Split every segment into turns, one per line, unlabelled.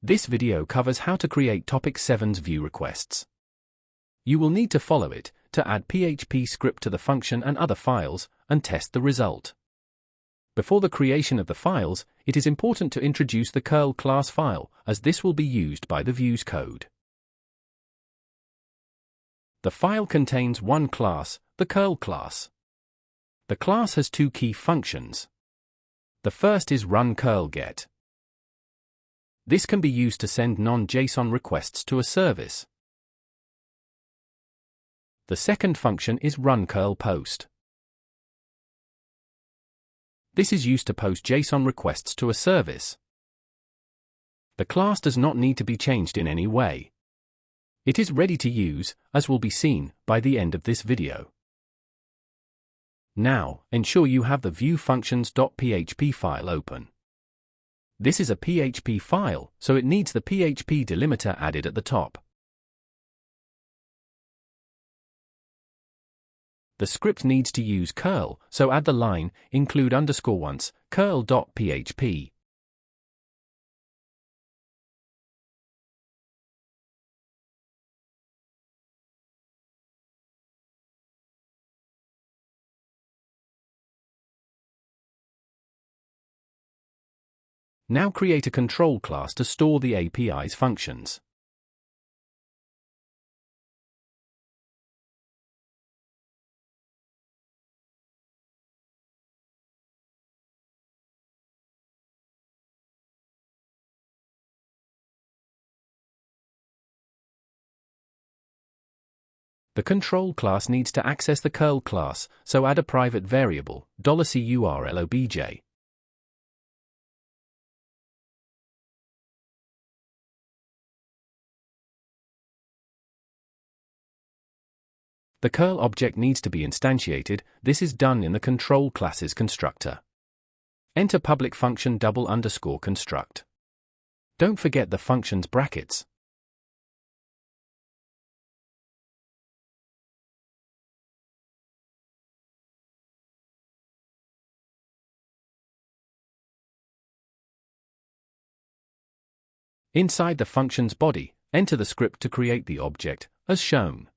This video covers how to create Topic 7's view requests. You will need to follow it to add PHP script to the function and other files, and test the result. Before the creation of the files, it is important to introduce the curl class file, as this will be used by the views code. The file contains one class, the curl class. The class has two key functions. The first is run_curl_get. This can be used to send non-JSON requests to a service. The second function is run_curl_post. This is used to post JSON requests to a service. The class does not need to be changed in any way. It is ready to use, as will be seen by the end of this video. Now, ensure you have the viewfunctions.php file open. This is a PHP file, so it needs the PHP delimiter added at the top. The script needs to use curl, so add the line, include _once, curl.php. Now create a control class to store the API's functions. The control class needs to access the curl class, so add a private variable, $curl_obj. The curl object needs to be instantiated. This is done in the control class's constructor. Enter public function _construct. Don't forget the function's brackets. Inside the function's body, enter the script to create the object, as shown.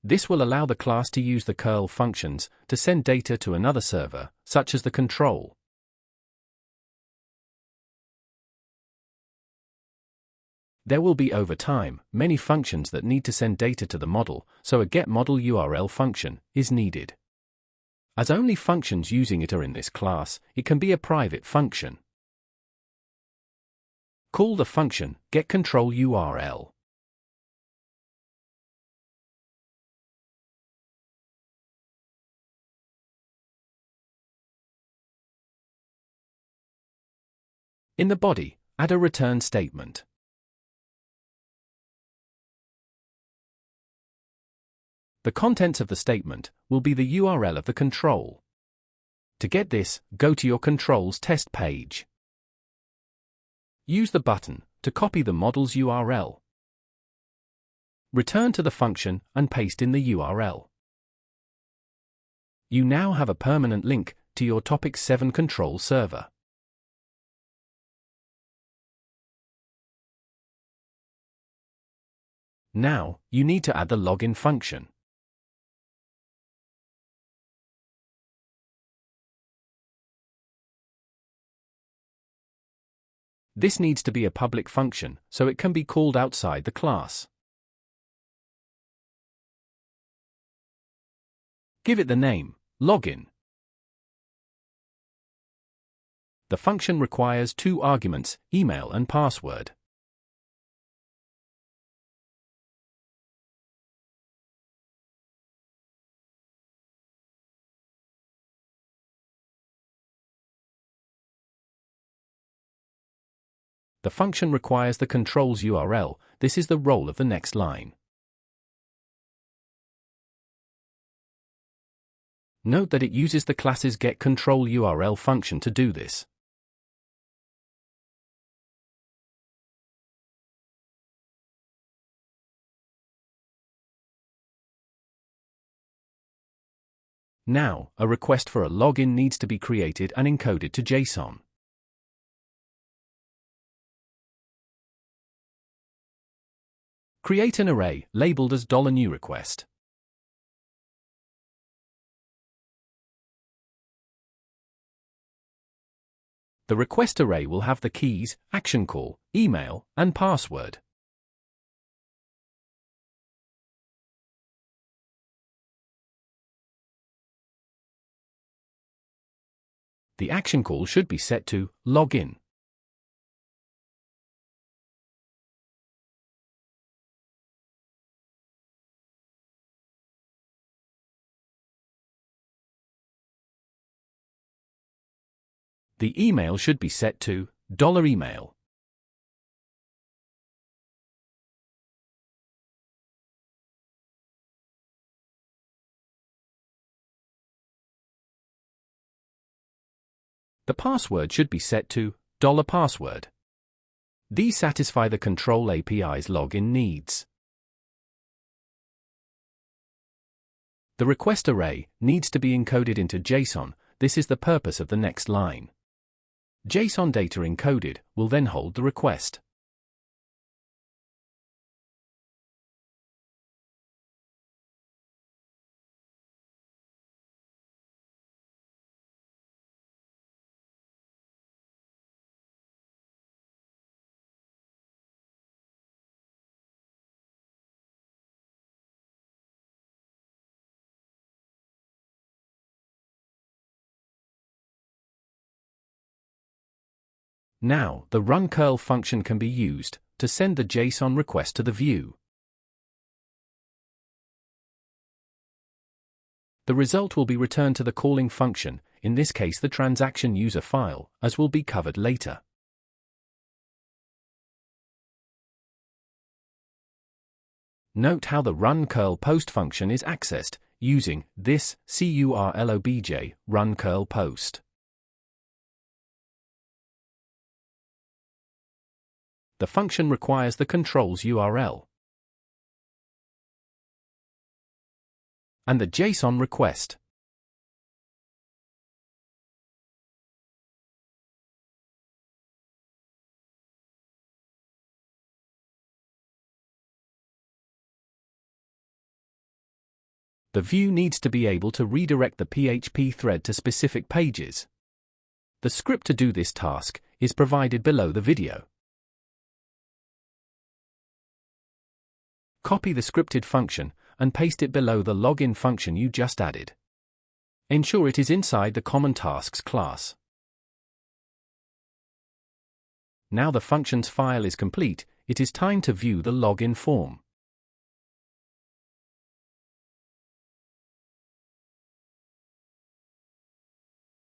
This will allow the class to use the curl functions to send data to another server, such as the control. There will be over time many functions that need to send data to the model, so a getModelURL function is needed. As only functions using it are in this class, it can be a private function. Call the function getControlURL. In the body, add a return statement. The contents of the statement will be the URL of the control. To get this, go to your control's test page. Use the button to copy the model's URL. Return to the function and paste in the URL. You now have a permanent link to your Topic 7 control server. Now, you need to add the login function. This needs to be a public function, so it can be called outside the class. Give it the name, login. The function requires two arguments, email and password. The function requires the control's URL. This is the role of the next line. Note that it uses the class's getControlURL function to do this. Now, a request for a login needs to be created and encoded to JSON. Create an array labeled as $newRequest. The request array will have the keys, action call, email, and password. The action call should be set to login. The email should be set to $email. The password should be set to $password. These satisfy the Control API's login needs. The request array needs to be encoded into JSON. This is the purpose of the next line. JSON data encoded will then hold the request. Now, the runCurl function can be used to send the JSON request to the view. The result will be returned to the calling function, in this case the transaction user file, as will be covered later. Note how the runCurl post function is accessed, using this curlobj runCurl post. The function requires the control's URL and the JSON request. The view needs to be able to redirect the PHP thread to specific pages. The script to do this task is provided below the video. Copy the scripted function and paste it below the login function you just added. Ensure it is inside the Common Tasks class. Now the functions file is complete, it is time to view the login form.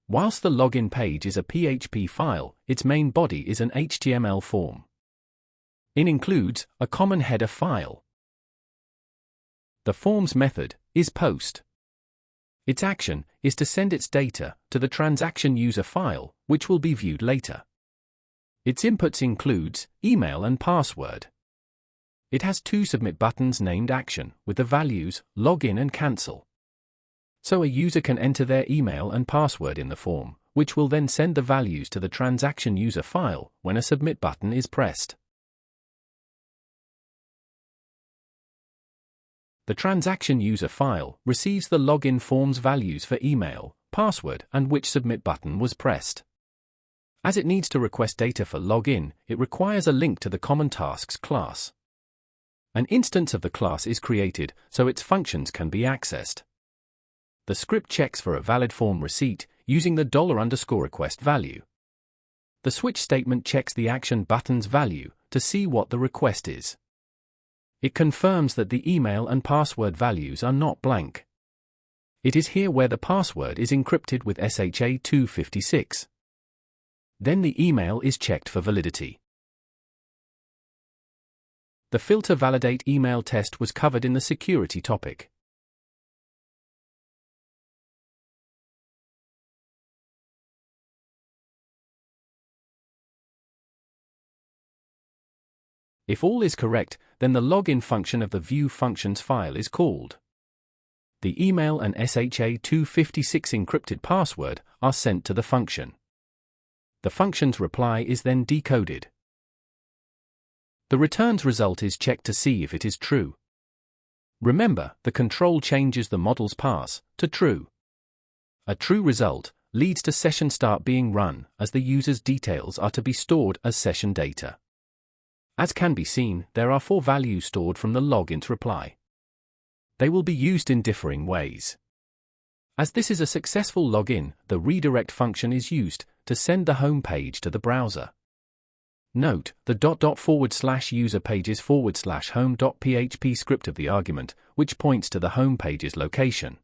Whilst the login page is a PHP file, its main body is an HTML form. It includes a common header file. The form's method is post. Its action is to send its data to the transaction user file, which will be viewed later. Its inputs includes email and password. It has two submit buttons named action, with the values login and cancel. So a user can enter their email and password in the form, which will then send the values to the transaction user file when a submit button is pressed. The transaction user file receives the login form's values for email, password, and which submit button was pressed. As it needs to request data for login, it requires a link to the Common Tasks class. An instance of the class is created so its functions can be accessed. The script checks for a valid form receipt using the $_request value. The switch statement checks the action button's value to see what the request is. It confirms that the email and password values are not blank. It is here where the password is encrypted with SHA-256. Then the email is checked for validity. The filter validate email test was covered in the security topic. If all is correct, then the login function of the view functions file is called. The email and SHA-256 encrypted password are sent to the function. The function's reply is then decoded. The returned result is checked to see if it is true. Remember, the control changes the model's pass to true. A true result leads to session start being run, as the user's details are to be stored as session data. As can be seen, there are 4 values stored from the login's reply. They will be used in differing ways. As this is a successful login, the redirect function is used to send the home page to the browser. Note, the ../user-pages/home.php script of the argument, which points to the home page's location.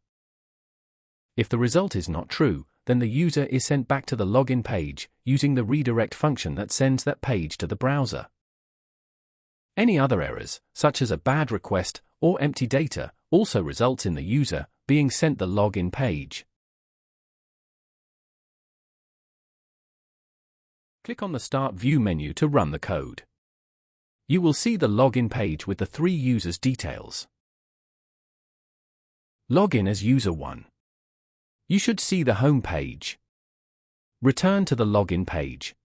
If the result is not true, then the user is sent back to the login page, using the redirect function that sends that page to the browser. Any other errors, such as a bad request or empty data, also results in the user being sent the login page. Click on the Start View menu to run the code. You will see the login page with the 3 users' details. Login as user 1. You should see the home page. Return to the login page.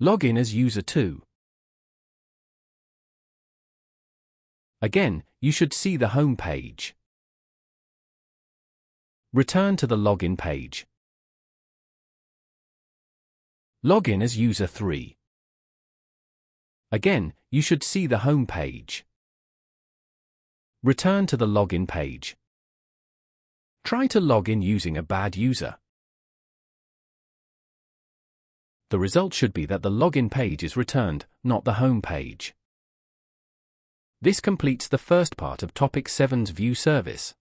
Login as user 2. Again, you should see the home page. Return to the login page. Login as user 3. Again, you should see the home page. Return to the login page. Try to log in using a bad user. The result should be that the login page is returned, not the home page. This completes the first part of Topic 7's view service.